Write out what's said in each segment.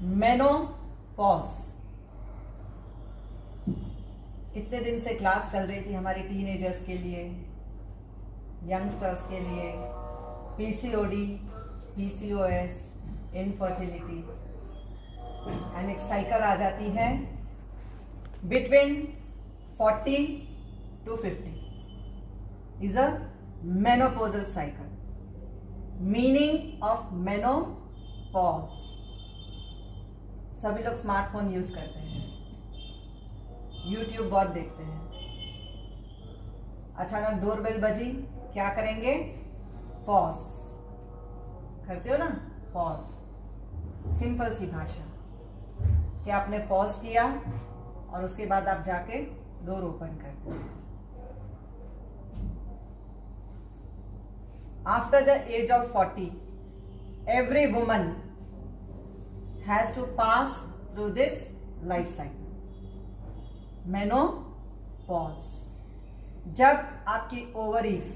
Menopause. इतने दिन से क्लास चल रही थी हमारी टीनेजर्स के लिए, यंगस्टर्स के लिए, पीसीओडी, पीसीओएस, इनफर्टिलिटी, एंड एक साइकिल आ जाती है between 40 to 50 is a menopausal cycle. Meaning of menopause. सभी लोग स्मार्टफोन यूज करते हैं, यूट्यूब बहुत देखते हैं। अचानक डोरबेल बजी, क्या करेंगे? पॉज करते हो ना, पॉज। सिंपल सी भाषा कि आपने पॉज किया और उसके बाद आप जाके डोर ओपन करते हो। After the age of 40, every woman has to pass through this life cycle. Menopause. जब आपकी ओवरीज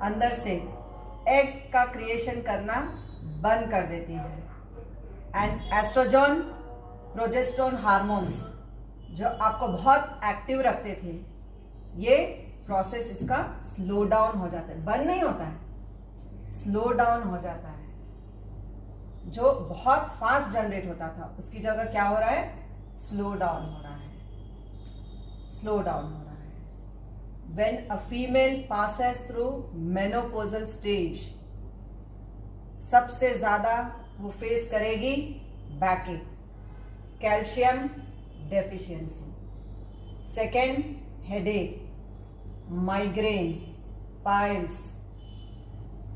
अंदर से एग का क्रिएशन करना बंद कर देती है एंड एस्ट्रोजन, प्रोजेस्टेरोन हार्मोन्स जो आपको बहुत एक्टिव रखते थे, ये प्रोसेस इसका स्लो डाउन हो जाता है। बंद नहीं होता है, स्लो डाउन हो जाता है। जो बहुत फास्ट जनरेट होता था उसकी जगह क्या हो रहा है? स्लो डाउन हो रहा है, स्लो डाउन हो रहा है। When a female passes through menopausal stage, सबसे ज्यादा वो फेस करेगी बैकएक, calcium deficiency, second headache, migraine, piles.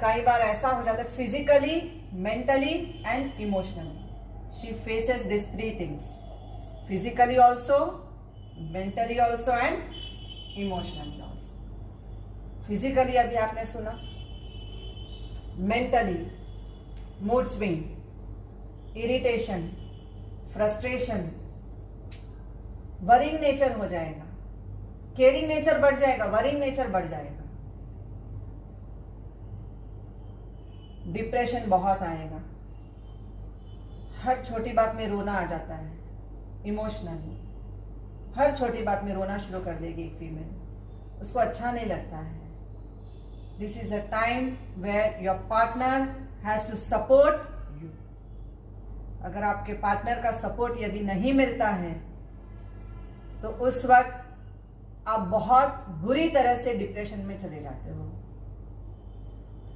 कई बार ऐसा हो जाता है physically, mentally and emotionally. She faces this three things, physically also, mentally also and emotionally also. Physically अभी आपने सुना, mentally mood swing, irritation, frustration, worrying nature हो जाएगा, केयरिंग नेचर बढ़ जाएगा, वरिंग नेचर बढ़ जाएगा, डिप्रेशन बहुत आएगा, हर छोटी बात में रोना आ जाता है, इमोशनली हर छोटी बात में रोना शुरू कर देगी एक फीमेल, उसको अच्छा नहीं लगता है। This is a time where your partner has to support you. अगर आपके पार्टनर का सपोर्ट यदि नहीं मिलता है तो उस वक्त आप बहुत बुरी तरह से डिप्रेशन में चले जाते हो।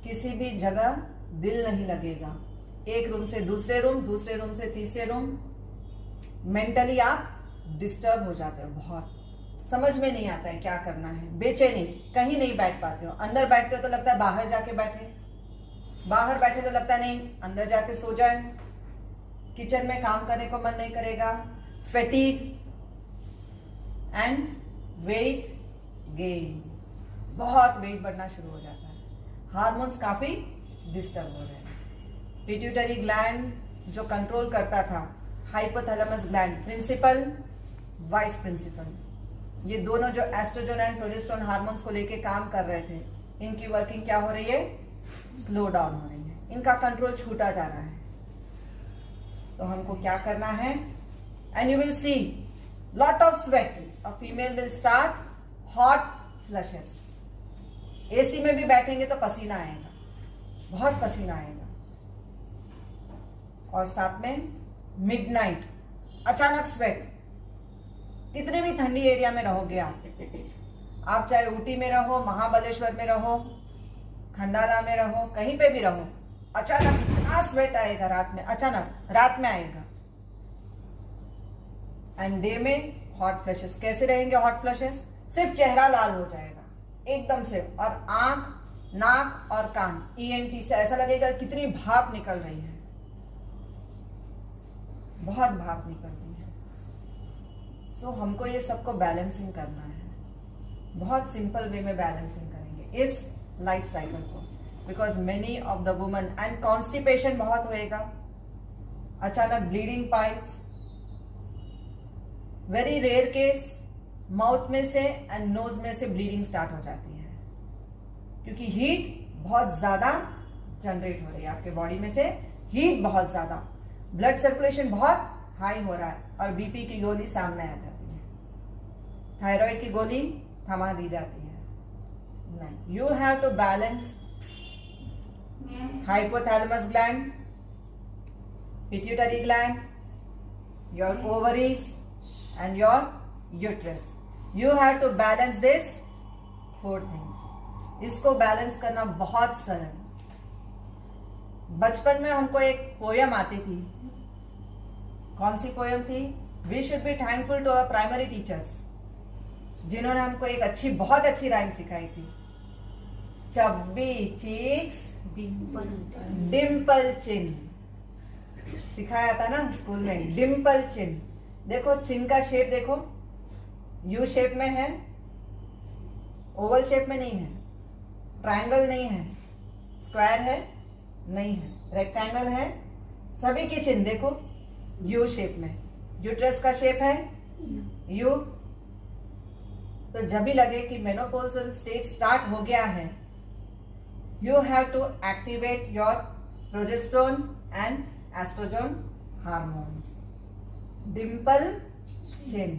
किसी भी जगह दिल नहीं लगेगा, एक रूम से दूसरे रूम, दूसरे रूम से तीसरे रूम, मेंटली आप डिस्टर्ब हो जाते हो, बहुत समझ में नहीं आता है क्या करना है, बेचैनी, कहीं नहीं बैठ पाते हो। अंदर बैठते हो तो लगता है बाहर जाके बैठे, बाहर बैठे तो लगता है नहीं अंदर जाके सो जाए, किचन में काम करने को मन नहीं करेगा, फैटीग एंड वेट गेन, बहुत वेट बढ़ना शुरू हो जाता है, हार्मोन्स काफी डिस्टर्ब हो रहे हैं। पिट्यूटरी ग्लैंड जो कंट्रोल करता था, hypothalamus gland, principal, vice principal, ये दोनों जो एस्ट्रोजन एंड प्रोजेस्टेरोन हार्मोन्स को लेके काम कर रहे थे, इनकी वर्किंग क्या हो रही है? स्लो डाउन हो रही है, इनका कंट्रोल छूटा जा रहा है। तो हमको क्या करना है? And you will see lot of sweat. A female will start hot flushes. AC में भी बैठेंगे तो पसीना आएगा, बहुत पसीना आएगा। और साथ में मिडनाइट अचानक स्वेट। कितने भी ठंडी एरिया में रहोगे आप चाहे ऊटी में रहो, महाबलेश्वर में रहो, खंडाला में रहो, कहीं पे भी रहो, अचानक इतना स्वेट आएगा रात में, अचानक रात में आएगा। एंड डे में हॉट फ्लैशेस। कैसे रहेंगे हॉट फ्लैशेस? सिर्फ चेहरा लाल हो जाएगा एकदम से, और आंख, नाक और कान, ईएनटी से ऐसा लगेगा कितनी भाप निकल रही है, बहुत भाप निकलती है। सो हमको ये सबको बैलेंसिंग करना है, बहुत सिंपल वे में बैलेंसिंग करेंगे इस लाइफ साइकिल को, because many of the women and constipation बहुत होएगा, अचानक bleeding piles, very rare case mouth में से एंड नोज में से ब्लीडिंग स्टार्ट हो जाती है, क्योंकि हीट बहुत ज्यादा जनरेट हो रही है आपके बॉडी में से, हीट बहुत ज्यादा। ब्लड सर्कुलेशन बहुत हाई हो रहा है और बीपी की गोली सामने आ जाती है, थायराइड की गोली थमा दी जाती है। नहीं, you have to balance hypothalamus gland, pituitary gland, your ovaries and your uterus. You have to balance this 4 things. इसको बैलेंस करना बहुत सरल। बचपन में हमको एक पोयम आती थी। कौन सी पोयम थी? We should be thankful to our primary teachers, जिन्होंने हमको एक बहुत अच्छी राइम सिखाई थी। चब्बी चीक्स डिम्पल चिन, सिखाया था ना स्कूल में। डिम्पल चिन, देखो चिन का शेप देखो, यू शेप में है, ओवल शेप में नहीं है, ट्रायंगल नहीं है, स्क्वायर है नहीं है, रेक्टेंगल है। सभी की चिन देखो यू शेप में। यूट्रस का शेप है यू। तो जब भी लगे कि मेनोपॉजल स्टेज स्टार्ट हो गया है, you have to activate your progesterone and estrogen hormones. Dimple चिन,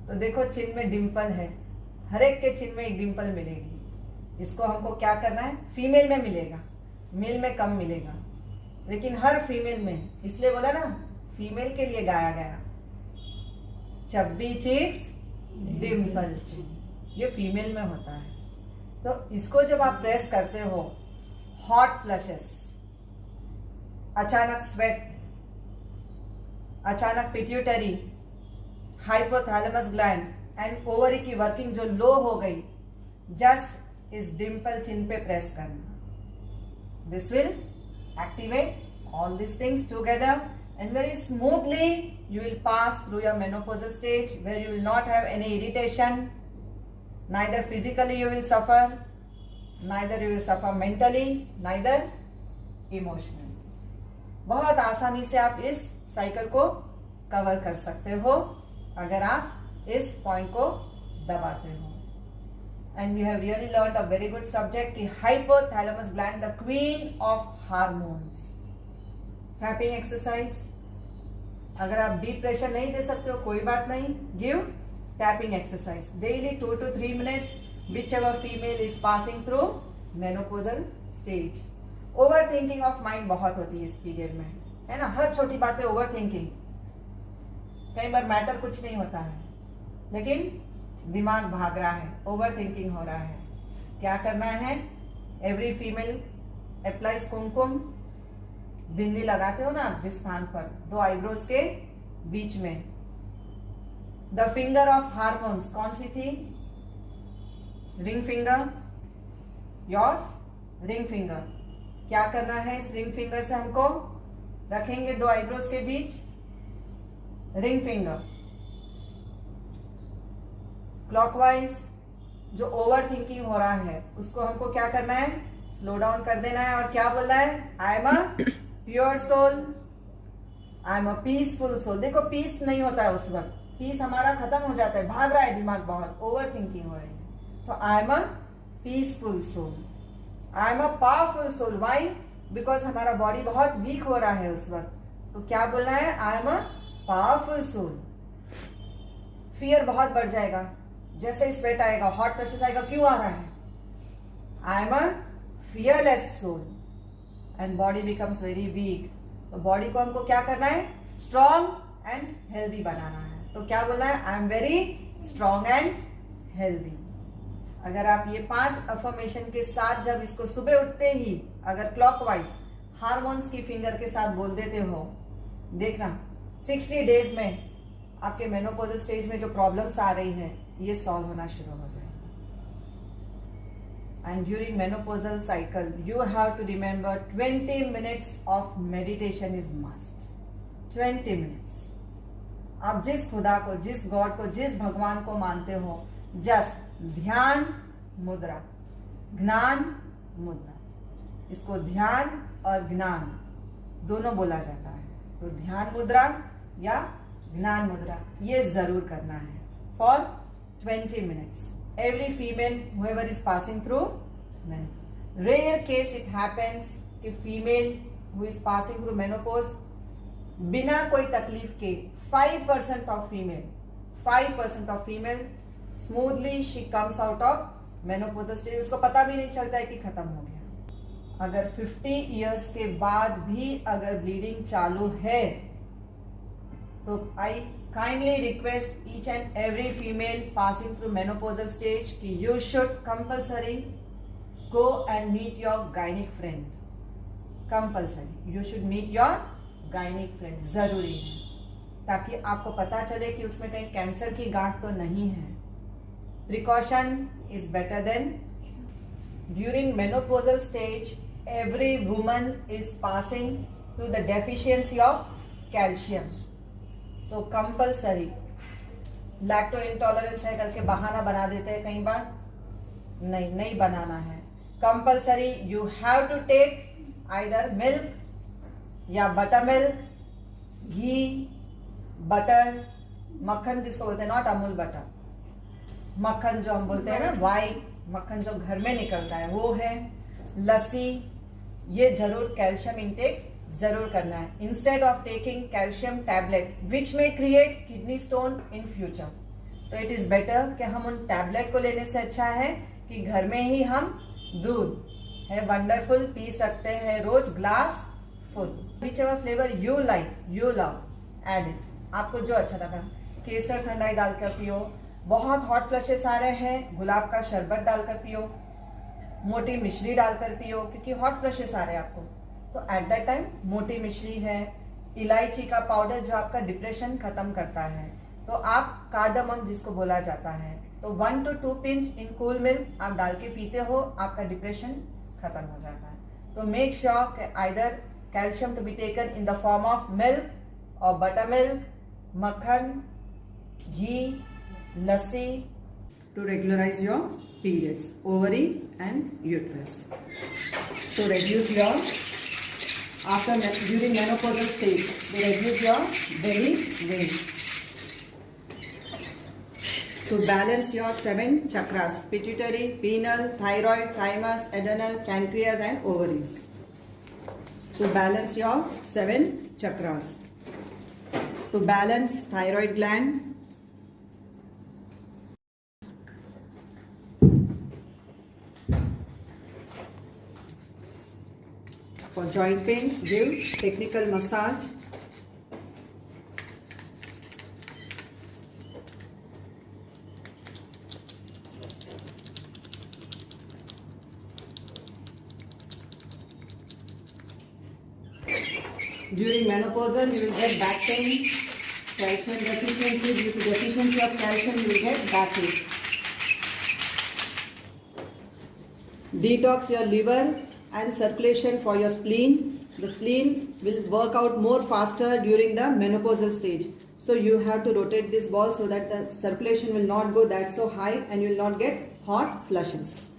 तो देखो चिन में डिम्पल है, हर एक के चिन में एक डिम्पल मिलेगी। इसको हमको क्या करना है? फीमेल में मिलेगा, मेल में कम मिलेगा, लेकिन हर फीमेल में, इसलिए बोला ना फीमेल के लिए गाया गया। चब्बी चीक्स डिम्पल चिन, ये फीमेल में होता है। तो इसको जब आप प्रेस करते हो, हॉट फ्लशेस, अचानक स्वेट, अचानक pituitary, hypothalamus gland and ovary की वर्किंग जो लो हो गई, जस्ट इस डिम्पल चिन पे प्रेस करना। This will activate all this things together and very smoothly you will pass through your menopausal stage where you will not have any irritation. Neither physically you will suffer, neither you will suffer mentally, neither emotionally. बहुत आसानी से आप इस cycle को cover कर सकते हो अगर आप इस पॉइंट को दबाते हो। And you have really learned a very good subject, the hypothalamus gland, the queen of hormones. Tapping exercise, अगर आप डीप प्रेशर नहीं दे सकते हो कोई बात नहीं, give tapping exercise daily 2 to 3 minutes, whichever female is passing through menopausal stage. Over thinking of mind बहुत होती है इस पीरियड में, है ना, हर छोटी बात पे ओवर थिंकिंग। कई बार मैटर कुछ नहीं होता है लेकिन दिमाग भाग रहा है, ओवर थिंकिंग हो रहा है। क्या करना है? एवरी फीमेल अप्लाइज कुमकुम, बिंदी लगाते हो ना आप जिस स्थान पर, 2 आईब्रोज के बीच में। द फिंगर ऑफ हार्मोन्स कौन सी थी? Ring finger, your ring finger. क्या करना है? इस रिंग फिंगर से हमको रखेंगे 2 आईब्रोज के बीच, रिंग फिंगर क्लॉकवाइज। जो ओवर थिंकिंग हो रहा है उसको हमको क्या करना है? स्लो डाउन कर देना है। और क्या बोलना है? I am a pure soul, I am a peaceful soul. देखो पीस नहीं होता है उस वक्त, पीस हमारा खत्म हो जाता है, भाग रहा है दिमाग, बहुत ओवर थिंकिंग हो रही है। तो I am a peaceful soul, I am a powerful soul. Why? Because हमारा बॉडी बहुत वीक हो रहा है उस वक्त। तो क्या बोलना है? I am a powerful soul. Fear बहुत बढ़ जाएगा, जैसे ही स्वेट आएगा, हॉट फ्लशेस आएगा, क्यों आ रहा है? I am a fearless soul and body becomes very weak. तो बॉडी को हमको क्या करना है? स्ट्रॉन्ग एंड हेल्दी बनाना है। तो क्या बोलना है? I am very strong and healthy. अगर आप ये 5 अफर्मेशन के साथ जब इसको सुबह उठते ही अगर क्लॉकवाइज हार्मोन्स की फिंगर के साथ बोल देते हो, देखना 60 डेज में आपके मेनोपॉजल स्टेज में जो प्रॉब्लम्स आ रही हैं ये सॉल्व होना शुरू हो जाएगा। And during menopausal cycle, you have to remember 20 minutes of meditation is must. 20 minutes. आप जिस खुदा को, जिस गॉड को, जिस भगवान को मानते हो, जस्ट ध्यान मुद्रा, ज्ञान मुद्रा, इसको ध्यान और ज्ञान दोनों बोला जाता है। तो ध्यान मुद्रा या ज्ञान मुद्रा ये जरूर करना है for 20 minutes. Every female whoever is passing through rare case it happens कि female who is passing through menopause बिना कोई तकलीफ के 5% of female smoothly she comes out of menopausal stage, उसको पता भी नहीं चलता है कि खत्म हो गया। अगर 50 इयर्स के बाद भी अगर ब्लीडिंग चालू है तो I kindly request each and every female passing through menopausal stage कि you should compulsory go and meet your gynaec friend. Compulsory you should meet your gynaec friend, जरूरी है, ताकि आपको पता चले कि उसमें कहीं कैंसर की गांठ तो नहीं है। Precaution is better than. During menopausal stage every woman is passing through the deficiency of calcium, so compulsory। Lacto intolerance है करके बहाना बना देते हैं कई बार, नहीं बनाना है। Compulsory you have to take either milk या बटर मिल्क, घी, बटर, मक्खन जिसको बोलते हैं, नॉट अमूल बटर, मक्खन जो हम बोलते हैं ना, वाइट मक्खन जो घर में निकलता है वो है, लस्सी, ये जरूर कैल्शियम इंटेक जरूर करना है instead of taking calcium tablet which में create kidney stone in future. तो इट इज बेटर कि हम उन टैबलेट को लेने से अच्छा है कि घर में ही हम दूध है वंडरफुल पी सकते हैं, रोज glass full, whichever flavour you like you love add it, आपको जो अच्छा लगा। केसर ठंडाई डालकर पियो, बहुत हॉट फ्लशेस आ रहे हैं, गुलाब का शरबत डालकर पियो, मोटी मिश्री डालकर पियो, क्योंकि हॉट फ्लशेस आ रहे हैं आपको, तो एट दैट टाइम मोटी मिश्री है, इलायची का पाउडर जो आपका डिप्रेशन खत्म करता है, तो आप कार्डामम जिसको बोला जाता है, तो 1 to 2 pinch in cool milk आप डाल के पीते हो, आपका डिप्रेशन खत्म हो जाता है। तो make sure either calcium to be taken in the form of milk और बटर मिल्क, मक्खन, घी, लस्सी to regularize your periods, ovary and uterus, to reduce your during menopausal stage, to reduce your belly weight, to balance your 7 chakras, pituitary, pineal, thyroid, thymus, adrenal, pancreas and ovaries, to balance your 7 chakras, to balance thyroid gland, for joint pains give technical massage, during menopausal you will get back pain, calcium deficiency, due to deficiency of calcium you will get backache. Detox your liver and circulation for your spleen. The spleen will work out more faster during the menopausal stage, so you have to rotate this ball so that the circulation will not go that so high and you will not get hot flushes.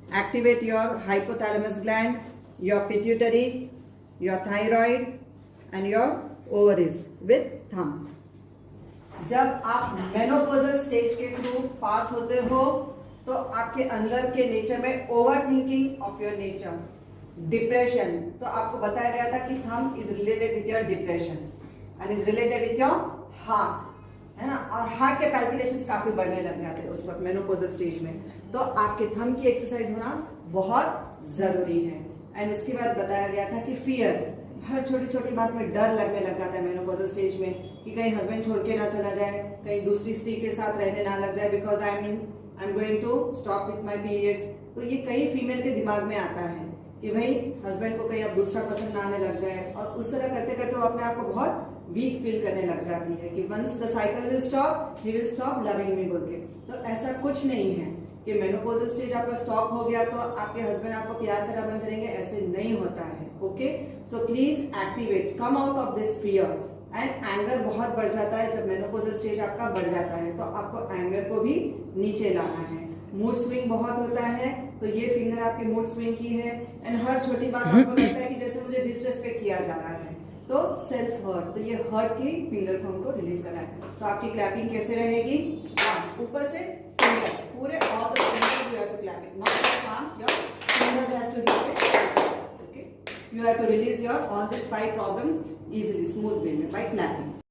Activate your hypothalamus gland, your pituitary, your thyroid and your ovaries with thumb. जब आप menopausal stage के through pass होते हो तो आपके अंदर के nature में over thinking of your nature, depression, तो आपको बताया गया था कि thumb is related with your depression and is related with your heart, है ना, और हार्ट के पैल्पिटेशंस काफी बढ़ने लग जाते हैं उस वक्त मेनोपॉजल स्टेज में, तो आपके थंब की एक्सरसाइज होना बहुत जरूरी है। एंड उसके बाद बताया गया था कि फियर, हर छोटी छोटी बात में डर लगने लग जाता है मेनोपॉजल स्टेज में कि कहीं हस्बैंड छोड़ के ना चला जाए, कहीं दूसरी स्त्री के साथ रहने ना लग जाए, because I am going to stop with my periods. तो ये कई फीमेल के दिमाग में आता है कि भाई हस्बैंड को कहीं अब दूसरा पसंद ना आने लग जाए, और उस तरह करते करते वो अपने आप को बहुत वीक फील करने लग जाती है कि once the cycle will stop he will stop loving me बोल के। तो ऐसा कुछ नहीं है कि मेनोपॉजल स्टेज आपका स्टॉप हो गया तो आपके हस्बैंड आपको प्यार करना बंद करेंगे, ऐसे नहीं होता है। Okay, so please activate, come out of this fear. And anger बहुत बढ़ जाता है जब मेनोपॉजल स्टेज आपका बढ़ जाता है, तो आपको एंगर को भी नीचे लाना है। मूड स्विंग बहुत होता है, तो ये फिंगर आपके मूड स्विंग की है। एंड हर छोटी बात आपको लगता है कि जैसे मुझे डिसरेस्पेक्ट किया जा रहा है, तो सेल्फ हर्ट, तो ये हर्ट की फिंगर को हमको रिलीज करना है। तो आपकी क्लैपिंग कैसे रहेगी, ऊपर से finger, पूरे all the fingers you have to clap it, not your palms, your fingers has to do it. Okay, you have to release your all these 5 problems easily, smooth way by clapping.